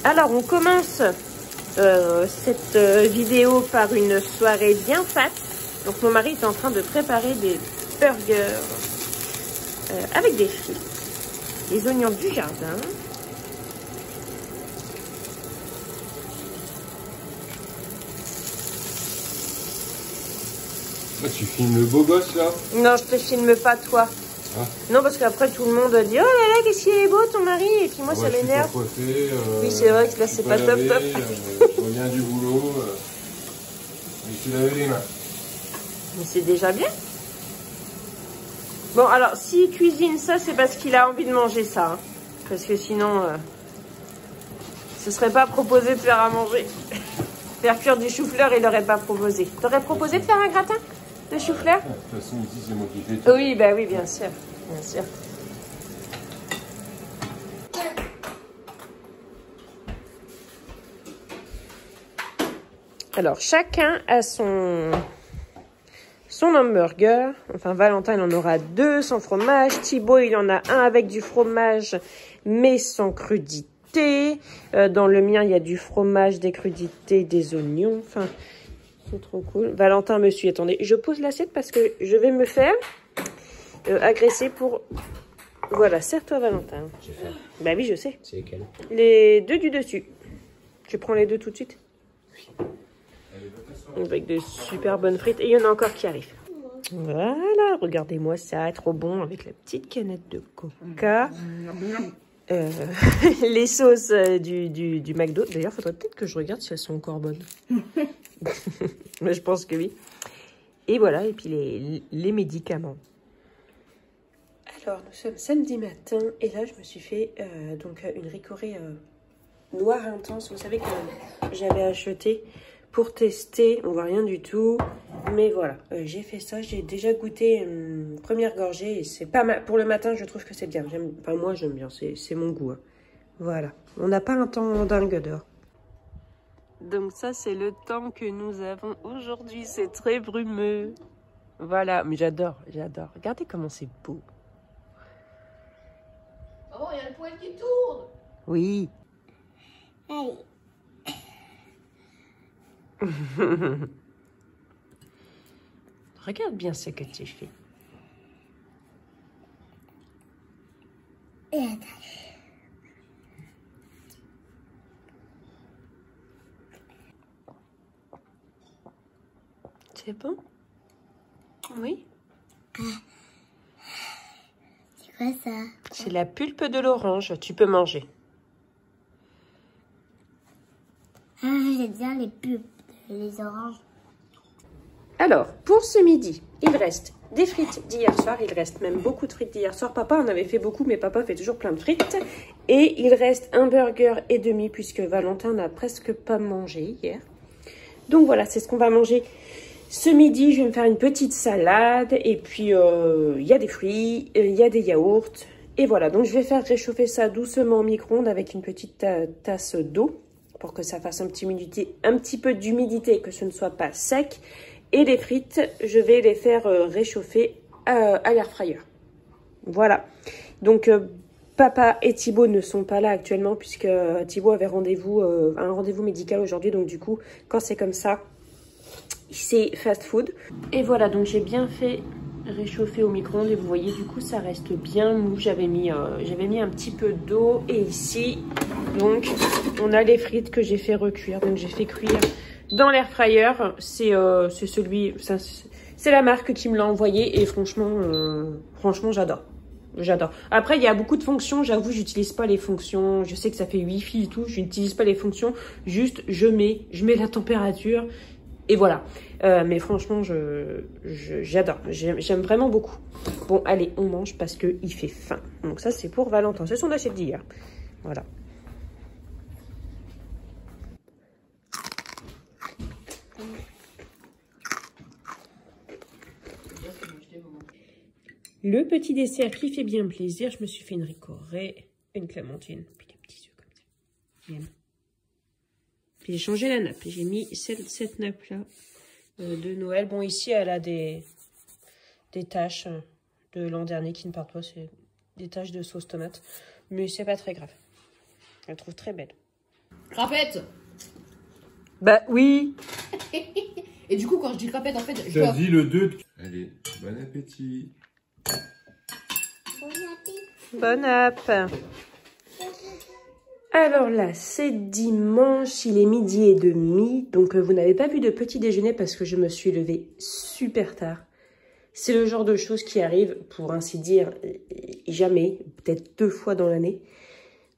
Alors, on commence cette vidéo par une soirée bien fat. Donc, mon mari est en train de préparer des burgers avec des frites, les oignons du jardin. Ah, tu filmes le beau gosse là? Non, je te filme pas toi. Ah. Non, parce qu'après tout le monde dit oh là là, qu'est-ce qu'il est beau ton mari, et puis moi ça m'énerve. Oui, c'est vrai que là c'est pas top top. Je reviens du boulot. Je me suis lavé les mains. Mais c'est déjà bien. Bon, alors s'il cuisine ça, c'est parce qu'il a envie de manger ça. Hein. Parce que sinon, ce serait pas proposé de faire à manger. Faire cuire du chou-fleur, il n'aurait pas proposé. T'aurais proposé de faire un gratin de chou-fleur? De toute façon, ici, c'est moi qui fais tout. Oui, bah oui, bien sûr. Bien sûr. Alors, chacun a son hamburger. Enfin, Valentin, il en aura 2 sans fromage. Thibaut, il en a un avec du fromage, mais sans crudité. Dans le mien, il y a du fromage, des crudités, des oignons. Enfin, c'est trop cool. Valentin me suit. Attendez, je pose l'assiette parce que je vais me faire agresser pour... Voilà, serre-toi, Valentin. Je vais faire. Bah oui, je sais. C'est lesquels? Les 2 du dessus. Tu prends les 2 tout de suite? Oui. Avec de super bonnes frites. Et il y en a encore qui arrivent. Voilà, regardez-moi ça, trop bon avec la petite canette de coca. Les sauces du McDo. D'ailleurs, faudrait peut-être que je regarde si elles sont encore bonnes. Mais je pense que oui. Et voilà, et puis les médicaments. Alors, nous sommes samedi matin et là, je me suis fait donc une ricorée noire intense. Vous savez que j'avais acheté pour tester. On voit rien du tout. Mais voilà, j'ai fait ça. J'ai déjà goûté une première gorgée et c'est pas mal. Pour le matin, je trouve que c'est bien. Enfin, moi, j'aime bien. C'est mon goût. Hein. Voilà. On n'a pas un temps dingue dehors. Donc ça, c'est le temps que nous avons aujourd'hui. C'est très brumeux. Voilà. Mais j'adore, j'adore. Regardez comment c'est beau. Oh, il y a le poêle qui tourne. Oui. Allez. Regarde bien ce que tu fais. C'est bon? Oui. C'est quoi ça? C'est la pulpe de l'orange. Tu peux manger. Ah, j'aime bien les pulpes, les oranges. Alors, pour ce midi, il reste des frites d'hier soir. Il reste même beaucoup de frites d'hier soir. Papa en avait fait beaucoup, mais papa fait toujours plein de frites. Et il reste un burger et demi, puisque Valentin n'a presque pas mangé hier. Donc voilà, c'est ce qu'on va manger ce midi. Je vais me faire une petite salade. Et puis, il y a des fruits, il y a des yaourts. Et voilà, donc je vais faire réchauffer ça doucement au micro-ondes avec une petite tasse d'eau pour que ça fasse un petit peu d'humidité, que ce ne soit pas sec. Et les frites, je vais les faire réchauffer à l'air fryer. Voilà. Donc, papa et Thibaut ne sont pas là actuellement puisque Thibaut avait un rendez-vous médical aujourd'hui. Donc, du coup, quand c'est comme ça, c'est fast food. Et voilà, donc j'ai bien fait réchauffer au micro-ondes. Et vous voyez, du coup, ça reste bien mou. J'avais mis un petit peu d'eau. Et ici, donc, on a les frites que j'ai fait recuire. Donc, j'ai fait cuire dans l'air fryer. C'est la marque qui me l'a envoyé. Et franchement, j'adore. J'adore. Après, il y a beaucoup de fonctions. J'avoue, j'utilise pas les fonctions. Je sais que ça fait Wi-Fi et tout. Je n'utilise pas les fonctions. Juste, je mets la température. Et voilà. Mais franchement, j'adore. J'aime vraiment beaucoup. Bon, allez, on mange parce qu'il fait faim. Donc ça, c'est pour Valentin. C'est son assiette d'hier. Voilà. Le petit dessert qui fait bien plaisir. Je me suis fait une ricorée, une clémentine, puis des petits œufs comme ça. Bien. Puis j'ai changé la nappe. J'ai mis cette nappe-là de Noël. Bon, ici, elle a des taches de l'an dernier qui ne partent pas. C'est des taches de sauce tomate. Mais c'est pas très grave. Je la trouve très belle. Crapette. Bah oui. Et du coup, quand je dis crapette, en fait, je T'as dois... dit le 2. Allez, bon appétit. Bon app. Alors là, c'est dimanche, il est 12h30, donc vous n'avez pas vu de petit déjeuner parce que je me suis levée super tard. C'est le genre de choses qui arrivent, pour ainsi dire, jamais, peut-être 2 fois dans l'année.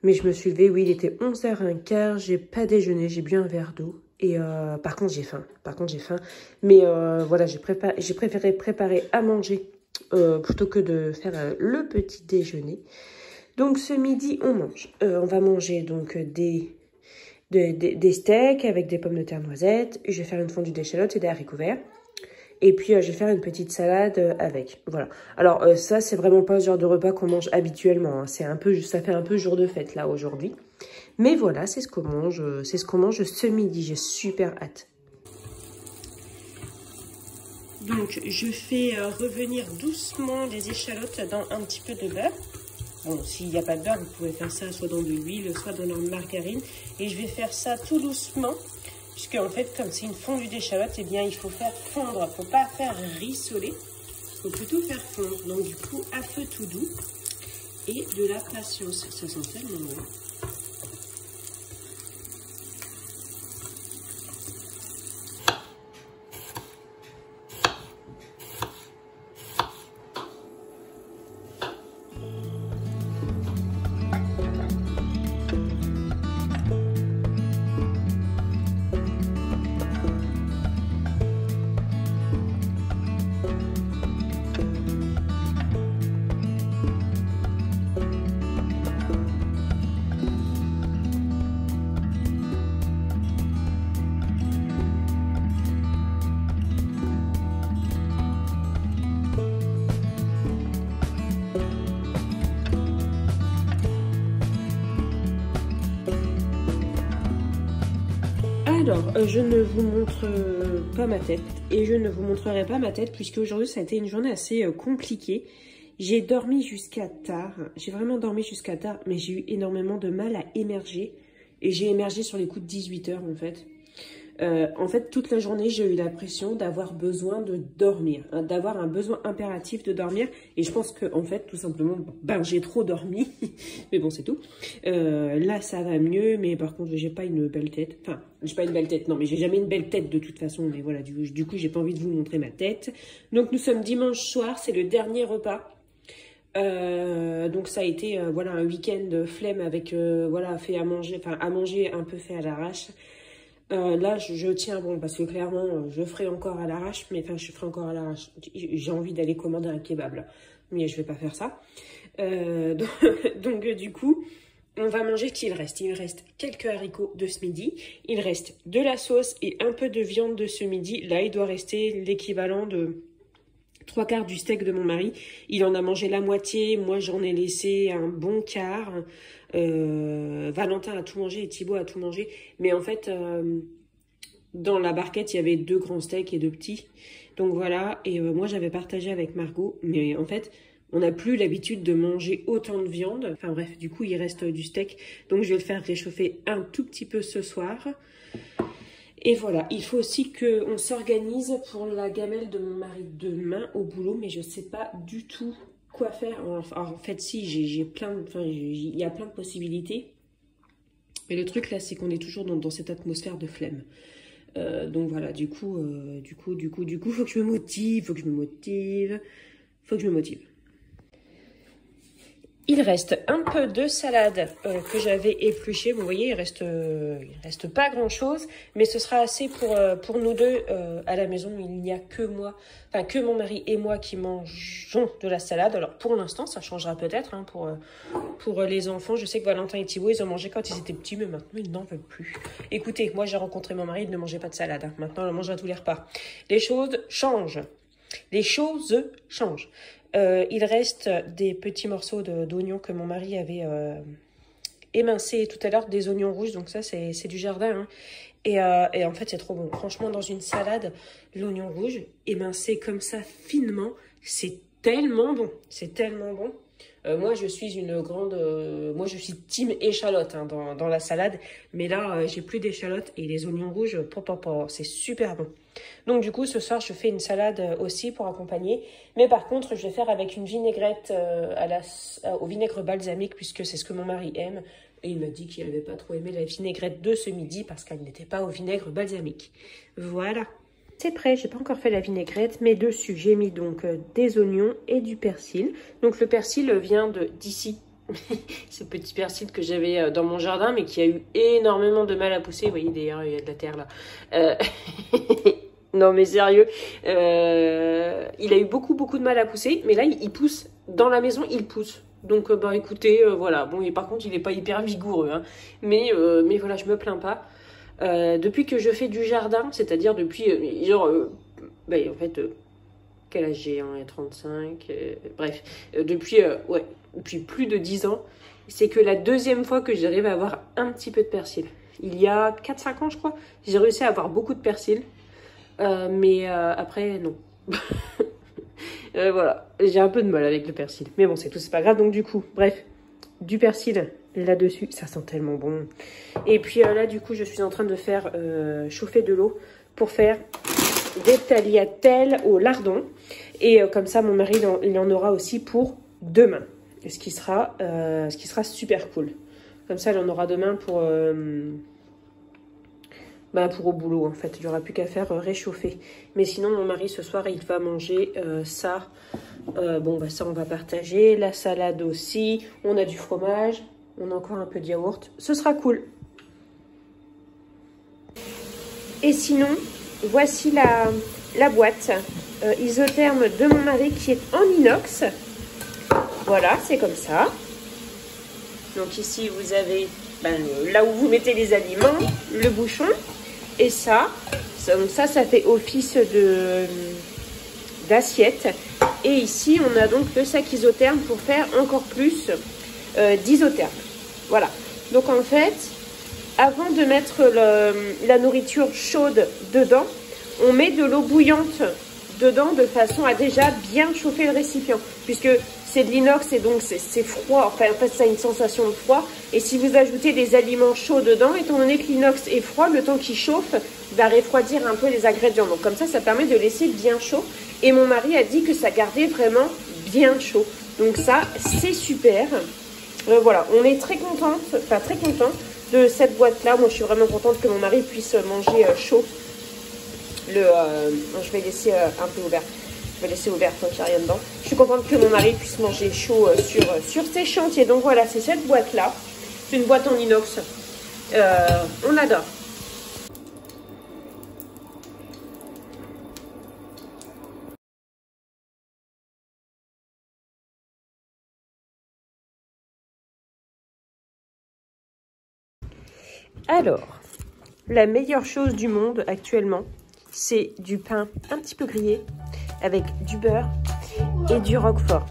Mais je me suis levée, oui, il était 11h15, j'ai pas déjeuné, j'ai bu un verre d'eau. Et par contre, j'ai faim. Mais voilà, j'ai préféré préparer à manger plutôt que de faire le petit déjeuner. Donc ce midi, on mange. On va manger donc des steaks avec des pommes de terre noisettes. Je vais faire une fondue d'échalotes et des haricots verts. Et puis, je vais faire une petite salade avec. Voilà. Alors, ça, c'est vraiment pas ce genre de repas qu'on mange habituellement. Hein. Ça fait un peu jour de fête, là, aujourd'hui. Mais voilà, c'est ce qu'on mange. C'est ce qu'on mange ce midi. J'ai super hâte. Donc, je fais revenir doucement les échalotes dans un petit peu de beurre. Bon, s'il n'y a pas de beurre, vous pouvez faire ça soit dans de l'huile, soit dans de la margarine. Et je vais faire ça tout doucement. Puisque en fait, comme c'est une fondue d'échalotes, eh bien, il faut faire fondre. Il ne faut pas faire rissoler. Il faut plutôt faire fondre. Donc, du coup, à feu tout doux. Et de la patience. Ça sent tellement bon. Alors, je ne vous montre pas ma tête et je ne vous montrerai pas ma tête puisque aujourd'hui ça a été une journée assez compliquée. J'ai dormi jusqu'à tard, j'ai vraiment dormi jusqu'à tard, mais j'ai eu énormément de mal à émerger et j'ai émergé sur les coups de 18 h en fait. En fait, toute la journée, j'ai eu l'impression d'avoir besoin de dormir, hein, d'avoir un besoin impératif de dormir. Et je pense que, en fait, tout simplement, ben, j'ai trop dormi. Mais bon, c'est tout. Là, ça va mieux, mais par contre, j'ai pas une belle tête. Enfin, j'ai pas une belle tête, non, mais j'ai jamais une belle tête de toute façon. Mais voilà, du coup, j'ai pas envie de vous montrer ma tête. Donc, nous sommes dimanche soir, c'est le dernier repas. Donc ça a été voilà un week-end flemme avec voilà fait à manger, enfin à manger un peu fait à l'arrache. Là, je tiens bon parce que clairement, je ferai encore à l'arrache, mais enfin, je ferai encore à l'arrache. J'ai envie d'aller commander un kebab là, mais je vais pas faire ça. Donc du coup, on va manger ce qu'il reste. Il reste quelques haricots de ce midi. Il reste de la sauce et un peu de viande de ce midi. Là, il doit rester l'équivalent de 3/4 du steak de mon mari. Il en a mangé la moitié. Moi, j'en ai laissé un bon quart. Valentin a tout mangé et Thibaut a tout mangé. Mais en fait, dans la barquette, il y avait 2 grands steaks et 2 petits. Donc voilà. Et moi, j'avais partagé avec Margot. Mais en fait, on n'a plus l'habitude de manger autant de viande. Enfin bref, du coup, il reste du steak. Donc, je vais le faire réchauffer un tout petit peu ce soir. Et voilà, il faut aussi qu'on s'organise pour la gamelle de mon mari demain au boulot, mais je ne sais pas du tout quoi faire. Alors, en fait, si, il y a plein de possibilités. Mais le truc là, c'est qu'on est toujours dans cette atmosphère de flemme. Donc voilà, du coup, faut que je me motive, Il reste un peu de salade que j'avais épluchée. Vous voyez, il reste pas grand-chose, mais ce sera assez pour nous deux à la maison. Il n'y a que moi, enfin que mon mari et moi qui mangeons de la salade. Alors pour l'instant, ça changera peut-être hein, pour les enfants. Je sais que Valentin et Thibaut, ils ont mangé quand ils étaient petits, mais maintenant ils n'en veulent plus. Écoutez, moi j'ai rencontré mon mari, il ne mangeait pas de salade. Hein. Maintenant, on mange à tous les repas. Les choses changent. Il reste des petits morceaux d'oignons que mon mari avait émincés tout à l'heure, des oignons rouges, donc ça c'est du jardin. Hein. Et en fait c'est trop bon. Franchement, dans une salade, l'oignon rouge émincé comme ça finement, c'est tellement bon. Moi, je suis une grande... moi, je suis team échalote hein, dans la salade. Mais là, j'ai plus d'échalote et les oignons rouges, c'est super bon. Donc, du coup, ce soir, je fais une salade aussi pour accompagner. Mais par contre, je vais faire avec une vinaigrette au vinaigre balsamique puisque c'est ce que mon mari aime. Et il m'a dit qu'il n'avait pas trop aimé la vinaigrette de ce midi parce qu'elle n'était pas au vinaigre balsamique. Voilà. C'est prêt, j'ai pas encore fait la vinaigrette, mais dessus j'ai mis donc des oignons et du persil. Donc le persil vient d'ici, ce petit persil que j'avais dans mon jardin, mais qui a eu énormément de mal à pousser. Vous voyez d'ailleurs, il y a de la terre là. Non mais sérieux, il a eu beaucoup de mal à pousser, mais là il pousse, dans la maison il pousse. Donc bah écoutez, voilà, bon et par contre il n'est pas hyper vigoureux, hein. Mais voilà, je me plains pas. Depuis que je fais du jardin, c'est-à-dire depuis en fait quel âge j'ai, hein, 35 bref, depuis plus de 10 ans, c'est que la deuxième fois que j'arrive à avoir un petit peu de persil. Il y a 4-5 ans je crois, j'ai réussi à avoir beaucoup de persil, mais après non. Voilà, j'ai un peu de mal avec le persil, mais bon c'est pas grave. Donc du coup, bref, du persil là-dessus, ça sent tellement bon. Et puis là du coup je suis en train de faire chauffer de l'eau pour faire des tagliatelles au lardon. Et comme ça mon mari il en aura aussi pour demain. Ce qui sera super cool. Comme ça il en aura demain pour au boulot en fait. Il n'y aura plus qu'à faire réchauffer. Mais sinon mon mari ce soir il va manger ça. Ça on va partager. La salade aussi. On a du fromage. On a encore un peu de yaourt. Ce sera cool. Et sinon, voici la boîte isotherme de mon mari qui est en inox. Voilà, c'est comme ça. Donc ici, vous avez là où vous mettez les aliments, le bouchon. Et ça fait office d'assiette. Et ici, on a donc le sac isotherme pour faire encore plus d'isotherme. Voilà. Donc en fait, avant de mettre la nourriture chaude dedans, on met de l'eau bouillante dedans de façon à déjà bien chauffer le récipient. Puisque c'est de l'inox et donc c'est froid. Enfin, en fait, ça a une sensation de froid. Et si vous ajoutez des aliments chauds dedans, étant donné que l'inox est froid, le temps qu'il chauffe va refroidir un peu les ingrédients. Donc comme ça permet de laisser bien chaud. Et mon mari a dit que ça gardait vraiment bien chaud. Donc ça, c'est super. Voilà, on est très content de cette boîte-là. Moi, je suis vraiment contente que mon mari puisse manger chaud. Je vais laisser un peu ouvert. Je vais laisser ouvert tant qu'il n'y a rien dedans. Je suis contente que mon mari puisse manger chaud sur ses chantiers. Donc voilà, c'est cette boîte-là. C'est une boîte en inox. On adore. Alors, la meilleure chose du monde actuellement, c'est du pain un petit peu grillé avec du beurre et du roquefort.